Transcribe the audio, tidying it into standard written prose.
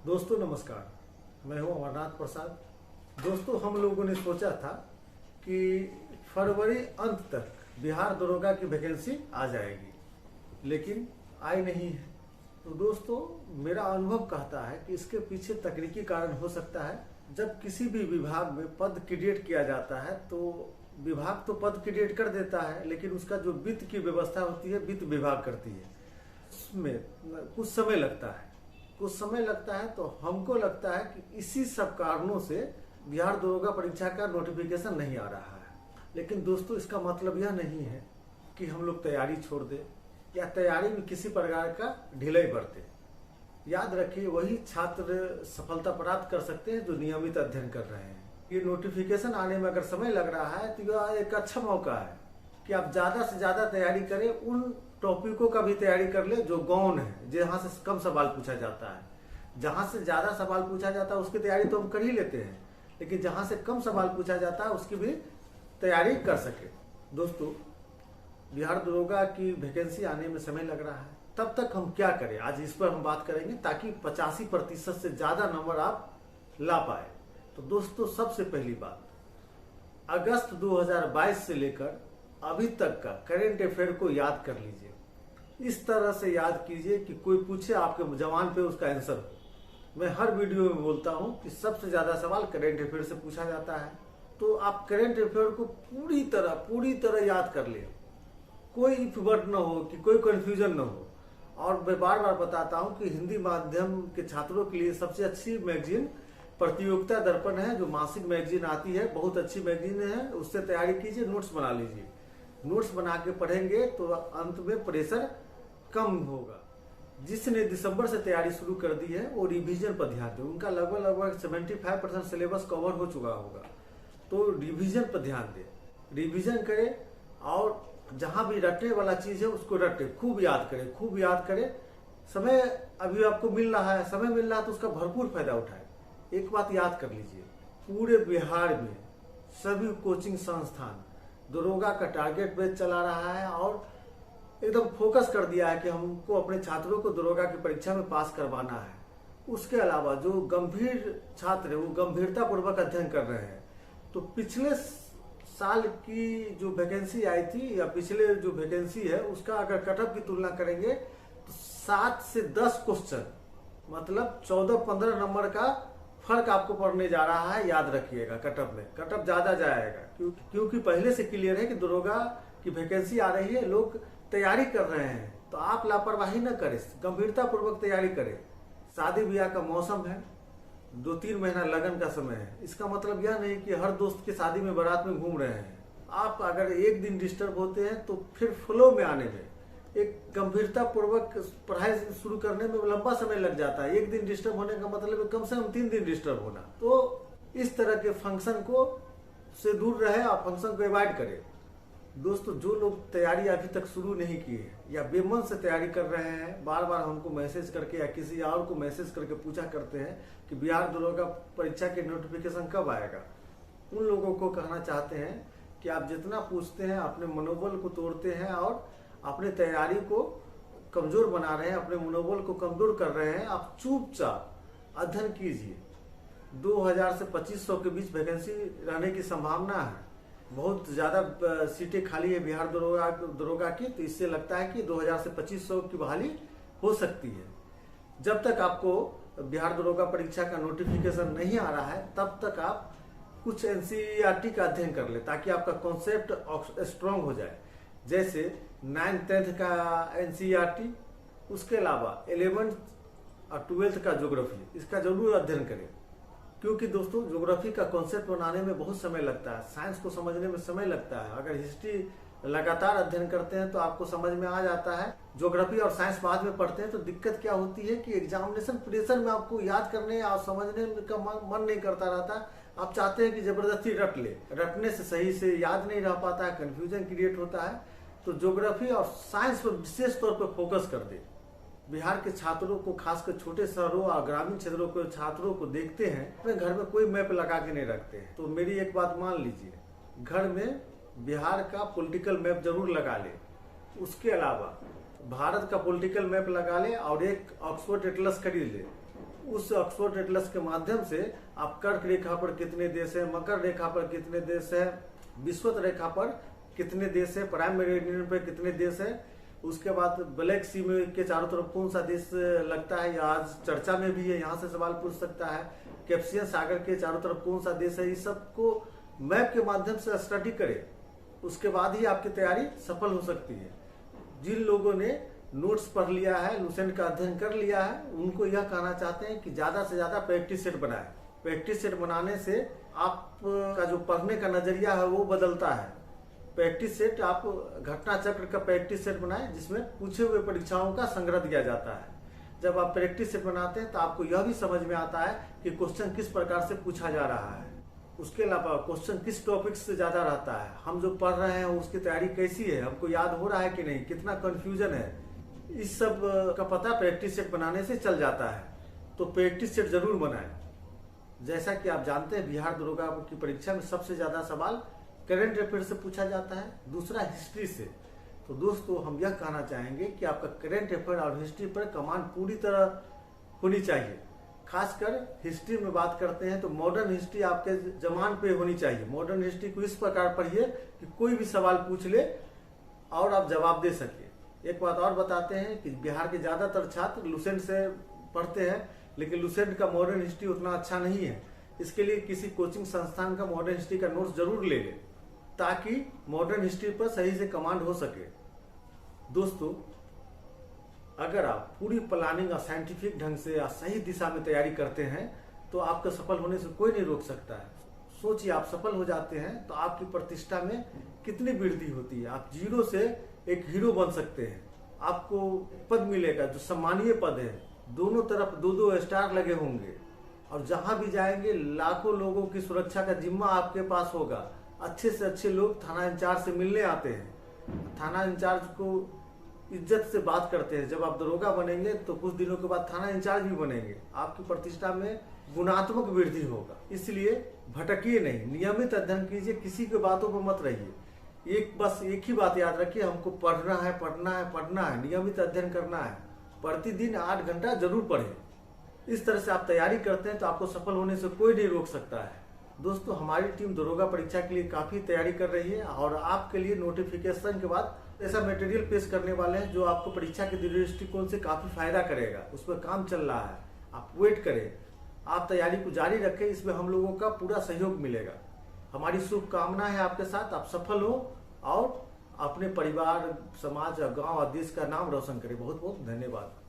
दोस्तों नमस्कार, मैं हूं अमरनाथ प्रसाद। दोस्तों हम लोगों ने सोचा था कि फरवरी अंत तक बिहार दरोगा की वैकेंसी आ जाएगी, लेकिन आई नहीं है। तो दोस्तों मेरा अनुभव कहता है कि इसके पीछे तकनीकी कारण हो सकता है। जब किसी भी विभाग में पद क्रिएट किया जाता है तो विभाग तो पद क्रिएट कर देता है, लेकिन उसका जो वित्त की व्यवस्था होती है वित्त विभाग करती है। उसमें कुछ समय लगता है। तो हमको लगता है कि इसी सब कारणों से बिहार दरोगा परीक्षा का नोटिफिकेशन नहीं आ रहा है। लेकिन दोस्तों इसका मतलब यह नहीं है कि हम लोग तैयारी छोड़ दें या तैयारी में किसी प्रकार का ढिलाई बरते। याद रखिए, वही छात्र सफलता प्राप्त कर सकते हैं जो नियमित अध्ययन कर रहे हैं। ये नोटिफिकेशन आने में अगर समय लग रहा है तो यह एक अच्छा मौका है कि आप ज्यादा से ज्यादा तैयारी करें। उन टॉपिकों का भी तैयारी कर ले जो गौण है, जहां से कम सवाल पूछा जाता है। जहां से ज्यादा सवाल पूछा जाता है उसकी तैयारी तो हम कर ही लेते हैं, लेकिन जहां से कम सवाल पूछा जाता है उसकी भी तैयारी कर सके। दोस्तों बिहार दरोगा की वैकेंसी आने में समय लग रहा है, तब तक हम क्या करें, आज इस पर हम बात करेंगे ताकि 85% से ज्यादा नंबर आप ला पाए। तो दोस्तों सबसे पहली बात, अगस्त 2022 से लेकर अभी तक का करेंट अफेयर को याद कर लीजिए। इस तरह से याद कीजिए कि कोई पूछे आपके जवान पे उसका आंसर हो। मैं हर वीडियो में बोलता हूं कि सबसे ज्यादा सवाल करेंट अफेयर से पूछा जाता है। तो आप करेंट अफेयर को पूरी तरह याद कर ले, कोई इफ वर्ड न हो, कि कोई कंफ्यूजन न हो। और मैं बार बार बताता हूं कि हिंदी माध्यम के छात्रों के लिए सबसे अच्छी मैगजीन प्रतियोगिता दर्पण है, जो मासिक मैगजीन आती है, बहुत अच्छी मैगजीन है। उससे तैयारी कीजिए, नोट्स बना लीजिए। नोट्स बना के पढ़ेंगे तो अंत में प्रेशर कम होगा। जिसने दिसंबर से तैयारी शुरू कर दी है वो रिवीजन पर ध्यान दें। उनका लगभग 75% सिलेबस कवर हो चुका होगा, तो रिवीजन पर ध्यान दें, रिवीजन करें। और जहां भी रटने वाला चीज है उसको रटे, खूब याद करें। समय अभी आपको मिल रहा है, तो उसका भरपूर फायदा उठाए। एक बात याद कर लीजिए, पूरे बिहार में सभी कोचिंग संस्थान दरोगा का टारगेट बेस चला रहा है और एकदम फोकस कर दिया है कि हमको अपने छात्रों को दरोगा की परीक्षा में पास करवाना है। उसके अलावा जो गंभीर छात्र है वो गंभीरता पूर्वक अध्ययन कर रहे हैं। तो पिछले साल की जो वैकेंसी आई थी या पिछले जो वैकेंसी है उसका अगर कटअप की तुलना करेंगे तो 7 से 10 क्वेश्चन, मतलब 14-15 नंबर का फर्क आपको पड़ने जा रहा है। याद रखिएगा, कटअप ज्यादा जाएगा, क्योंकि पहले से क्लियर है कि दरोगा की वैकेंसी आ रही है, लोग तैयारी कर रहे हैं। तो आप लापरवाही न करें, गंभीरता पूर्वक तैयारी करें। शादी ब्याह का मौसम है, 2-3 महीना लगन का समय है। इसका मतलब यह नहीं कि हर दोस्त की शादी में बारात में घूम रहे हैं। आप अगर एक दिन डिस्टर्ब होते हैं तो फिर फ्लो में आने में, एक गंभीरता पूर्वक पढ़ाई शुरू करने में लंबा समय लग जाता है। एक दिन डिस्टर्ब होने का मतलब कम से कम 3 दिन डिस्टर्ब होना। तो इस तरह के फंक्शन को से दूर रहे, आप फंक्शन को अवॉइड करें। दोस्तों जो लोग तैयारी अभी तक शुरू नहीं की है या बेमन से तैयारी कर रहे हैं, बार बार हमको मैसेज करके या किसी और को मैसेज करके पूछा करते हैं कि बिहार दरोगा परीक्षा के नोटिफिकेशन कब आएगा, उन लोगों को कहना चाहते हैं कि आप जितना पूछते हैं अपने मनोबल को तोड़ते हैं और अपने तैयारी को कमजोर बना रहे हैं, अपने मनोबल को कमजोर कर रहे हैं। आप चुपचाप अध्ययन कीजिए। 2000 से 2500 के बीच वैकेंसी रहने की संभावना है। बहुत ज्यादा सीटें खाली है बिहार दरोगा की, तो इससे लगता है कि 2000 से 2500 की बहाली हो सकती है। जब तक आपको बिहार दरोगा परीक्षा का नोटिफिकेशन नहीं आ रहा है तब तक आप कुछ एनसीईआरटी का अध्ययन कर ले, ताकि आपका कॉन्सेप्ट स्ट्रांग हो जाए। जैसे 9th-10th का एनसीईआरटी, उसके अलावा 11th और 12th का ज्योग्राफी, इसका जरूर अध्ययन करें। क्योंकि दोस्तों ज्योग्राफी का कॉन्सेप्ट बनाने में बहुत समय लगता है, साइंस को समझने में समय लगता है। अगर हिस्ट्री लगातार अध्ययन करते हैं तो आपको समझ में आ जाता है। ज्योग्राफी और साइंस बाद में पढ़ते हैं तो दिक्कत क्या होती है कि एग्जामिनेशन प्रेशर में आपको याद करने और समझने का मन नहीं करता रहता। आप चाहते हैं कि जबरदस्ती रट ले, रटने से सही से याद नहीं रह पाता है, कंफ्यूजन क्रिएट होता है। तो ज्योग्राफी और साइंस पर विशेष तौर पर फोकस कर दे। बिहार के छात्रों को, खासकर छोटे शहरों और ग्रामीण क्षेत्रों के छात्रों को देखते हैं अपने घर में कोई मैप लगा के नहीं रखते हैं। तो मेरी एक बात मान लीजिए, घर में बिहार का पॉलिटिकल मैप जरूर लगा ले। उसके अलावा भारत का पॉलिटिकल मैप लगा ले और एक ऑक्सफोर्ड एटलस खरीद ले। उस ऑक्सफोर्ड एटलस के माध्यम से आप कर्क रेखा पर कितने देश है, मकर रेखा पर कितने देश है, विषुवत रेखा पर कितने देश है, प्राइम मेरिडियन पर कितने देश है, उसके बाद ब्लैक सी में के चारों तरफ कौन सा देश लगता है, या आज चर्चा में भी है, यहाँ से सवाल पूछ सकता है। कैप्सियन सागर के चारों तरफ कौन सा देश है, इस सबको मैप के माध्यम से स्टडी करें, उसके बाद ही आपकी तैयारी सफल हो सकती है। जिन लोगों ने नोट्स पढ़ लिया है, लूसेंट का अध्ययन कर लिया है, उनको यह कहना चाहते हैं कि ज्यादा से ज्यादा प्रैक्टिस सेट बनाएं। प्रैक्टिस सेट बनाने से आपका जो पढ़ने का नजरिया है वो बदलता है। प्रैक्टिस सेट आप घटना चक्र का प्रैक्टिस सेट बनाएं, जिसमें पूछे हुए परीक्षाओं का संग्रह दिया जाता है। जब आप प्रैक्टिस सेट बनाते हैं तो आपको यह भी समझ में आता है कि क्वेश्चन किस प्रकार से पूछा जा रहा है, उसके अलावा क्वेश्चन किस टॉपिक से ज्यादा रहता है, हम जो पढ़ रहे हैं उसकी तैयारी कैसी है, हमको याद हो रहा है कि नहीं, कितना कंफ्यूजन है, इस सब का पता प्रैक्टिस सेट बनाने से चल जाता है। तो प्रैक्टिस सेट जरूर बनाएं। जैसा कि आप जानते हैं, बिहार दरोगा की परीक्षा में सबसे ज्यादा सवाल करंट अफेयर से पूछा जाता है, दूसरा हिस्ट्री से। तो दोस्तों, हम यह कहना चाहेंगे कि आपका करंट अफेयर और हिस्ट्री पर कमांड पूरी तरह होनी चाहिए। खासकर हिस्ट्री में बात करते हैं तो मॉडर्न हिस्ट्री आपके जमान पे होनी चाहिए। मॉडर्न हिस्ट्री को इस प्रकार पढ़िए कि कोई भी सवाल पूछ ले और आप जवाब दे सके। एक बात और बताते हैं कि बिहार के ज्यादातर छात्र लूसेंट से पढ़ते हैं, लेकिन लूसेंट का मॉडर्न हिस्ट्री उतना अच्छा नहीं है। इसके लिए किसी कोचिंग संस्थान का मॉडर्न हिस्ट्री का नोट्स जरूर ले लें, ताकि मॉडर्न हिस्ट्री पर सही से कमांड हो सके। दोस्तों, अगर आप पूरी प्लानिंग और साइंटिफिक ढंग से या सही दिशा में तैयारी करते हैं तो आपको सफल होने से कोई नहीं रोक सकता है। सोचिए, आप सफल हो जाते हैं तो आपकी प्रतिष्ठा में कितनी वृद्धि होती है। आप जीरो से एक हीरो बन सकते हैं। आपको पद मिलेगा जो सम्मानीय पद है, दोनों तरफ 2-2 स्टार लगे होंगे, और जहां भी जाएंगे लाखों लोगों की सुरक्षा का जिम्मा आपके पास होगा। अच्छे से अच्छे लोग थाना इंचार्ज से मिलने आते हैं, थाना इंचार्ज को इज्जत से बात करते हैं। जब आप दरोगा बनेंगे तो कुछ दिनों के बाद थाना इंचार्ज भी बनेंगे, आपकी प्रतिष्ठा में गुणात्मक वृद्धि होगा। इसलिए भटकिए नहीं, नियमित अध्ययन कीजिए, किसी की बातों पर मत रहिए। बस एक ही बात याद रखिए, हमको पढ़ना है, पढ़ना है, पढ़ना है, नियमित अध्ययन करना है। प्रतिदिन 8 घंटा जरूर पढ़ें। इस तरह से आप तैयारी करते हैं तो आपको सफल होने से कोई नहीं रोक सकता है। दोस्तों, हमारी टीम दरोगा परीक्षा के लिए काफी तैयारी कर रही है और आपके लिए नोटिफिकेशन के बाद ऐसा मटेरियल पेश करने वाले हैं जो आपको परीक्षा के दृष्टिकोण से काफी फायदा करेगा। उस पर काम चल रहा है, आप वेट करें, आप तैयारी को जारी रखें, इसमें हम लोगों का पूरा सहयोग मिलेगा। हमारी शुभकामना है आपके साथ, आप सफल हो और अपने परिवार, समाज, गांव और देश का नाम रोशन करें। बहुत बहुत धन्यवाद।